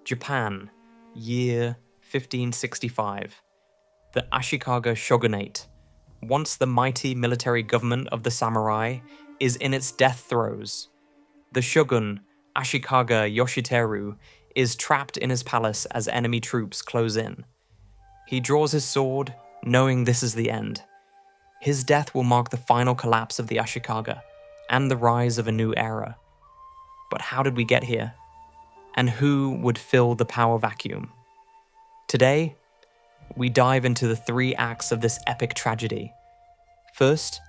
Japan, year 1565. The Ashikaga Shogunate, once the mighty military government of the samurai, is in its death throes. The shogun, Ashikaga Yoshiteru, is trapped in his palace as enemy troops close in. He draws his sword, knowing this is the end. His death will mark the final collapse of the Ashikaga, and the rise of a new era. But how did we get here? And who would fill the power vacuum? Today, we dive into the 3 acts of this epic tragedy. First,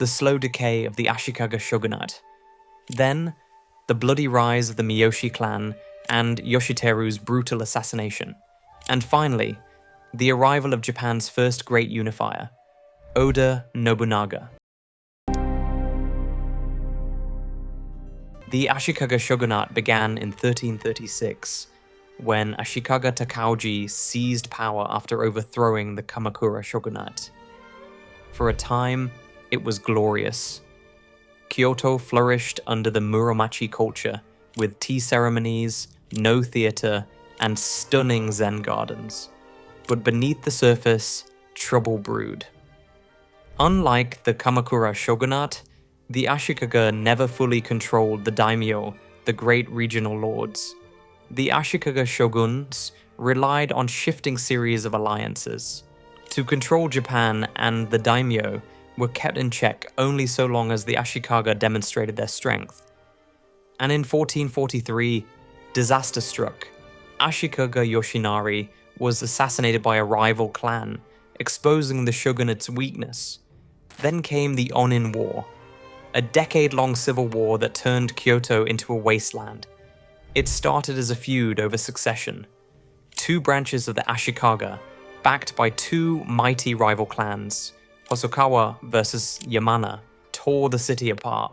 the slow decay of the Ashikaga Shogunate. Then, the bloody rise of the Miyoshi clan and Yoshiteru's brutal assassination. And finally, the arrival of Japan's first great unifier, Oda Nobunaga. The Ashikaga Shogunate began in 1336, when Ashikaga Takauji seized power after overthrowing the Kamakura Shogunate. For a time, it was glorious. Kyoto flourished under the Muromachi culture, with tea ceremonies, no theatre, and stunning Zen gardens. But beneath the surface, trouble brewed. Unlike the Kamakura Shogunate, the Ashikaga never fully controlled the daimyo, the great regional lords. The Ashikaga shoguns relied on shifting series of alliances. To control Japan, and the daimyo were kept in check only so long as the Ashikaga demonstrated their strength. And in 1443, disaster struck. Ashikaga Yoshinari was assassinated by a rival clan, exposing the shogunate's weakness. Then came the Onin War, a decade-long civil war that turned Kyoto into a wasteland. It started as a feud over succession. 2 branches of the Ashikaga, backed by 2 mighty rival clans, Hosokawa versus Yamana, tore the city apart.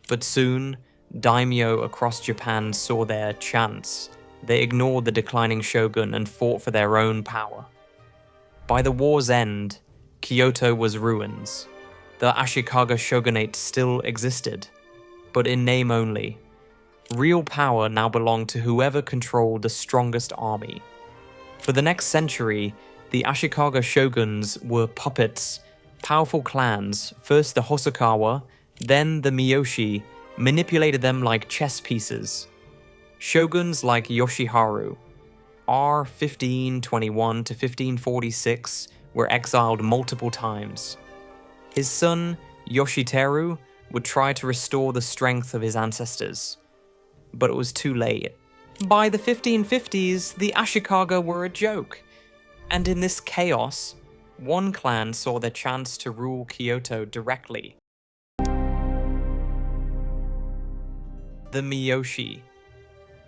But soon, daimyo across Japan saw their chance. They ignored the declining shogun and fought for their own power. By the war's end, Kyoto was ruins. The Ashikaga Shogunate still existed, but in name only. Real power now belonged to whoever controlled the strongest army. For the next century, the Ashikaga shoguns were puppets. Powerful clans, first the Hosokawa, then the Miyoshi, manipulated them like chess pieces. Shoguns like Yoshiharu, R. 1521 to 1546, were exiled multiple times. His son, Yoshiteru, would try to restore the strength of his ancestors, but it was too late. By the 1550s, the Ashikaga were a joke, and in this chaos, one clan saw their chance to rule Kyoto directly. The Miyoshi.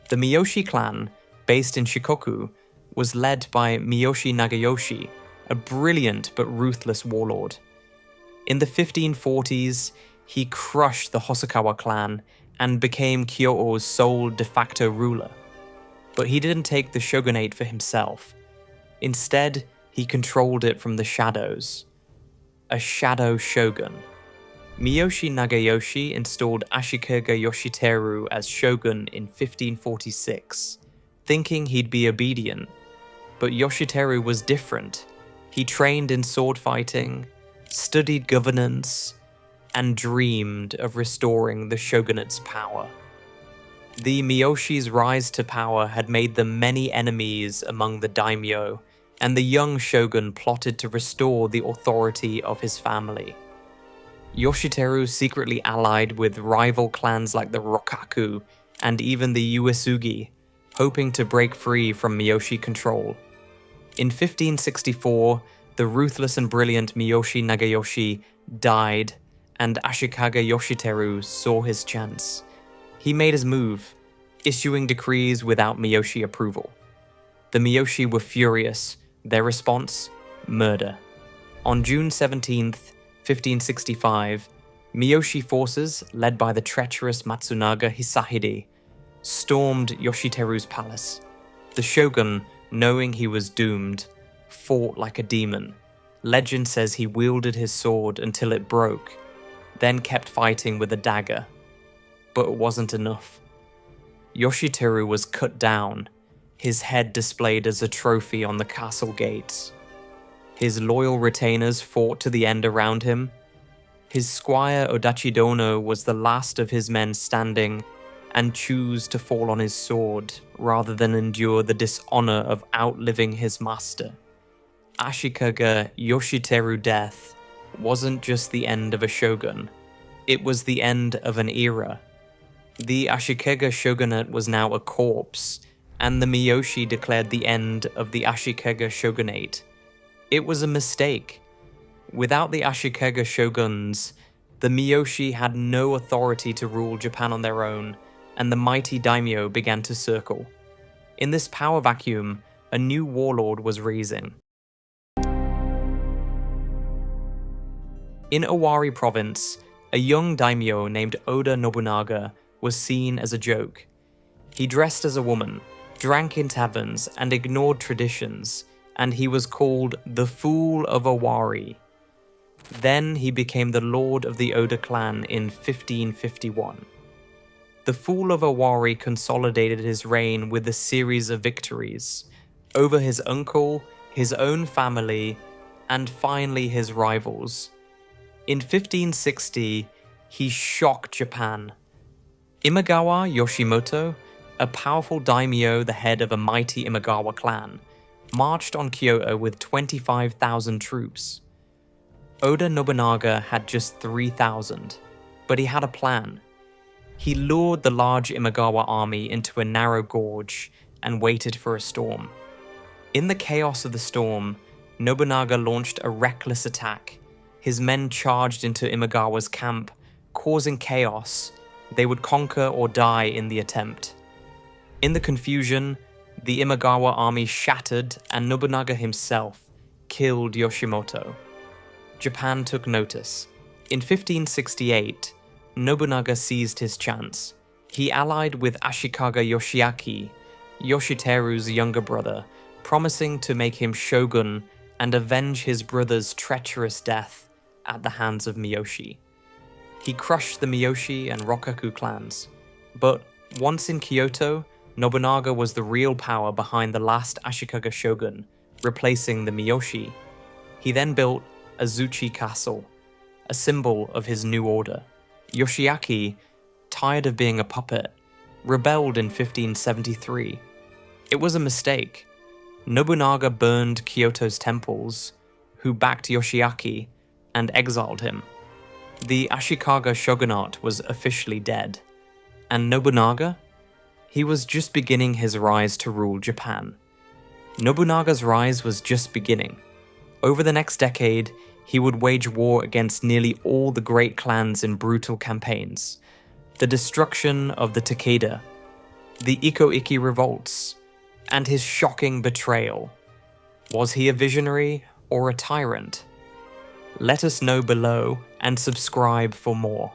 The Miyoshi clan, based in Shikoku, was led by Miyoshi Nagayoshi, a brilliant but ruthless warlord. In the 1540s, he crushed the Hosokawa clan and became Kyoto's sole de facto ruler. But he didn't take the shogunate for himself. Instead, he controlled it from the shadows. A shadow shogun. Miyoshi Nagayoshi installed Ashikaga Yoshiteru as shogun in 1546, thinking he'd be obedient. But Yoshiteru was different. He trained in sword fighting, studied governance, and dreamed of restoring the shogunate's power. The Miyoshi's rise to power had made them many enemies among the daimyo, and the young shogun plotted to restore the authority of his family. Yoshiteru secretly allied with rival clans like the Rokkaku and even the Uesugi, hoping to break free from Miyoshi control. In 1564, the ruthless and brilliant Miyoshi Nagayoshi died, and Ashikaga Yoshiteru saw his chance. He made his move, issuing decrees without Miyoshi approval. The Miyoshi were furious. Their response? Murder. On June 17th, 1565, Miyoshi forces, led by the treacherous Matsunaga Hisahide, stormed Yoshiteru's palace. The shogun, knowing he was doomed, fought like a demon. Legend says he wielded his sword until it broke, then kept fighting with a dagger. But it wasn't enough. Yoshiteru was cut down. his head displayed as a trophy on the castle gates. His loyal retainers fought to the end around him. His squire Odachidono was the last of his men standing and chose to fall on his sword rather than endure the dishonor of outliving his master. Ashikaga Yoshiteru's death wasn't just the end of a shogun, it was the end of an era. The Ashikaga Shogunate was now a corpse, and the Miyoshi declared the end of the Ashikaga Shogunate. It was a mistake. Without the Ashikaga shoguns, the Miyoshi had no authority to rule Japan on their own, and the mighty daimyo began to circle. In this power vacuum, a new warlord was rising. In Owari province, a young daimyo named Oda Nobunaga was seen as a joke. He dressed as a woman, drank in taverns, and ignored traditions, and he was called the Fool of Owari. Then he became the lord of the Oda clan in 1551. The Fool of Owari consolidated his reign with a series of victories over his uncle, his own family, and finally his rivals. In 1560, he shocked Japan. Imagawa Yoshimoto, a powerful daimyo, the head of a mighty Imagawa clan, marched on Kyoto with 25,000 troops. Oda Nobunaga had just 3,000, but he had a plan. He lured the large Imagawa army into a narrow gorge and waited for a storm. In the chaos of the storm, Nobunaga launched a reckless attack. His men charged into Imagawa's camp, causing chaos. They would conquer or die in the attempt. In the confusion, the Imagawa army shattered and Nobunaga himself killed Yoshimoto. Japan took notice. In 1568, Nobunaga seized his chance. He allied with Ashikaga Yoshiaki, Yoshiteru's younger brother, promising to make him shogun and avenge his brother's treacherous death at the hands of Miyoshi. He crushed the Miyoshi and Rokkaku clans, but once in Kyoto, Nobunaga was the real power behind the last Ashikaga shogun, replacing the Miyoshi. He then built Azuchi Castle, a symbol of his new order. Yoshiaki, tired of being a puppet, rebelled in 1573. It was a mistake. Nobunaga burned Kyoto's temples, who backed Yoshiaki, and exiled him. The Ashikaga Shogunate was officially dead. And Nobunaga? He was just beginning his rise to rule Japan. Nobunaga's rise was just beginning. Over the next decade, he would wage war against nearly all the great clans in brutal campaigns. The destruction of the Takeda, the Iko-Iki revolts, and his shocking betrayal. Was he a visionary or a tyrant? Let us know below and subscribe for more.